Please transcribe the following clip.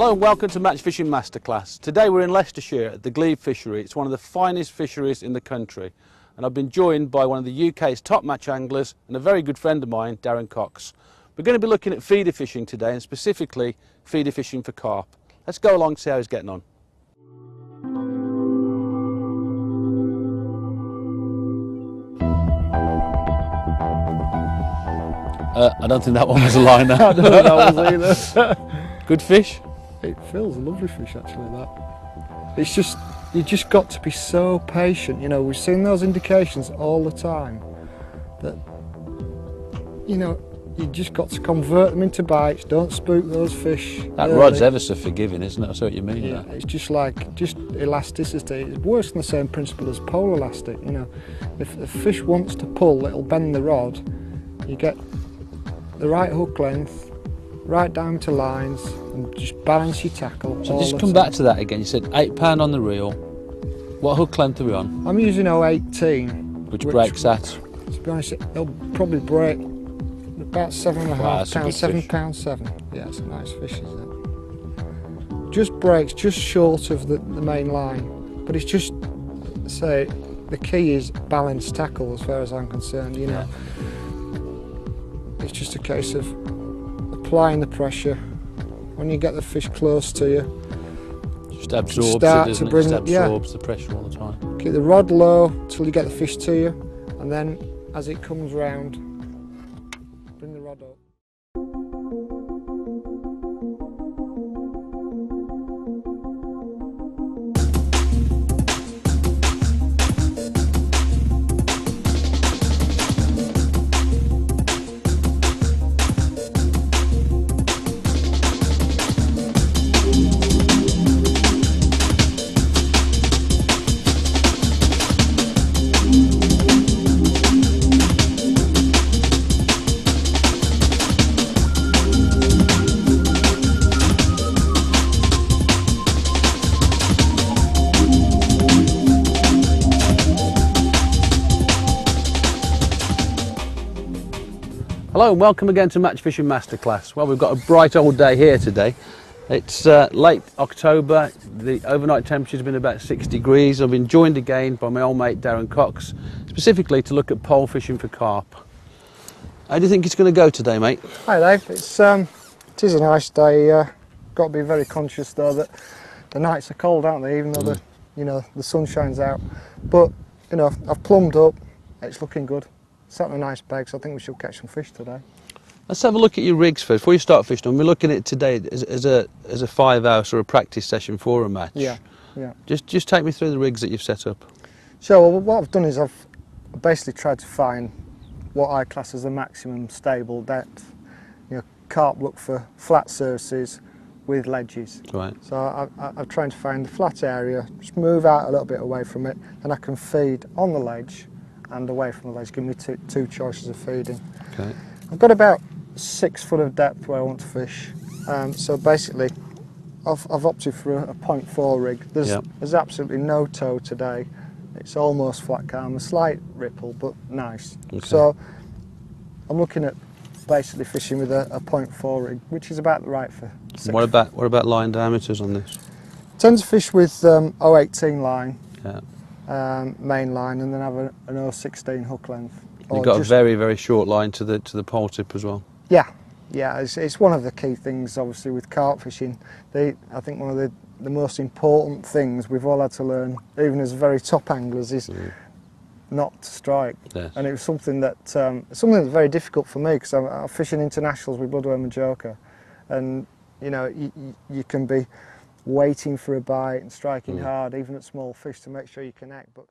Hello and welcome to Match Fishing Masterclass. Today we're in Leicestershire at the Glebe fishery. It's one of the finest fisheries in the country, and I've been joined by one of the UK's top match anglers and a very good friend of mine, Darren Cox. We're going to be looking at feeder fishing today, and specifically feeder fishing for carp. Let's go along and see how he's getting on. I don't think that one was a liner. I don't think that was either. Good fish? It feels a lovely fish actually, that. It's just, you just got to be so patient, you know, we've seen those indications all the time that, you know, you just got to convert them into bites, don't spook those fish. That rod's ever so forgiving, isn't it? I see what you mean. Yeah, there. it's just like, just elasticity. It's worse than the same principle as pole elastic, you know. If a fish wants to pull, it'll bend the rod. You get the right hook length, right diameter lines, and just balance your tackle. So just come back to that again. You said £8 on the reel. What hook length are we on? I'm using 018. Which breaks at? To be honest, it'll probably break about £7.5 pounds, £7.7. Yeah, it's a nice fish, isn't it? Just breaks just short of the main line, but it's just, say, the key is balanced tackle as far as I'm concerned, you know. Yeah. It's just a case of applying the pressure. When you get the fish close to you, just absorbs it, doesn't it? Just absorbs the pressure all the time. Keep the rod low till you get the fish to you, and then as it comes round, bring the rod up. Hello and welcome again to Match Fishing Masterclass. Well, we've got a bright old day here today. It's late October, the overnight temperature's been about 6 degrees. I've been joined again by my old mate Darren Cox, specifically to look at pole fishing for carp. How do you think it's going to go today, mate? Hi Dave, it is a nice day. Got to be very conscious though that the nights are cold, aren't they, even though the sun shines out. But you know, I've plumbed up, it's looking good. Sat on a nice bag, so I think we should catch some fish today. Let's have a look at your rigs first. Before you start fishing, we're looking at it today as a 5 hours or a practice session for a match. Yeah. Just take me through the rigs that you've set up. So well, what I've done is I've basically tried to find what I class as the maximum stable depth. You know, carp look for flat surfaces with ledges. Right. So I've tried to find the flat area, just move out a little bit away from it, and I can feed on the ledge and away from the ledge, give me two choices of feeding. Okay. I've got about 6 foot of depth where I want to fish. So basically, I've opted for a 0.4 rig. There's absolutely no tow today. It's almost flat calm, a slight ripple, but nice. Okay. So I'm looking at basically fishing with a 0.4 rig, which is about right for 6. What about line diameters on this? Tend to fish with 018 line. Yeah. Main line, and then have an 016 hook length. You've got a very, very short line to the pole tip as well. Yeah, it's one of the key things obviously with carp fishing. I think one of the most important things we've all had to learn, even as very top anglers, is not to strike. Yes. And it was something that's very difficult for me, because I'm fishing internationals with bloodworm and joker, and you know, you can be waiting for a bite and striking hard, even at small fish, to make sure you connect. But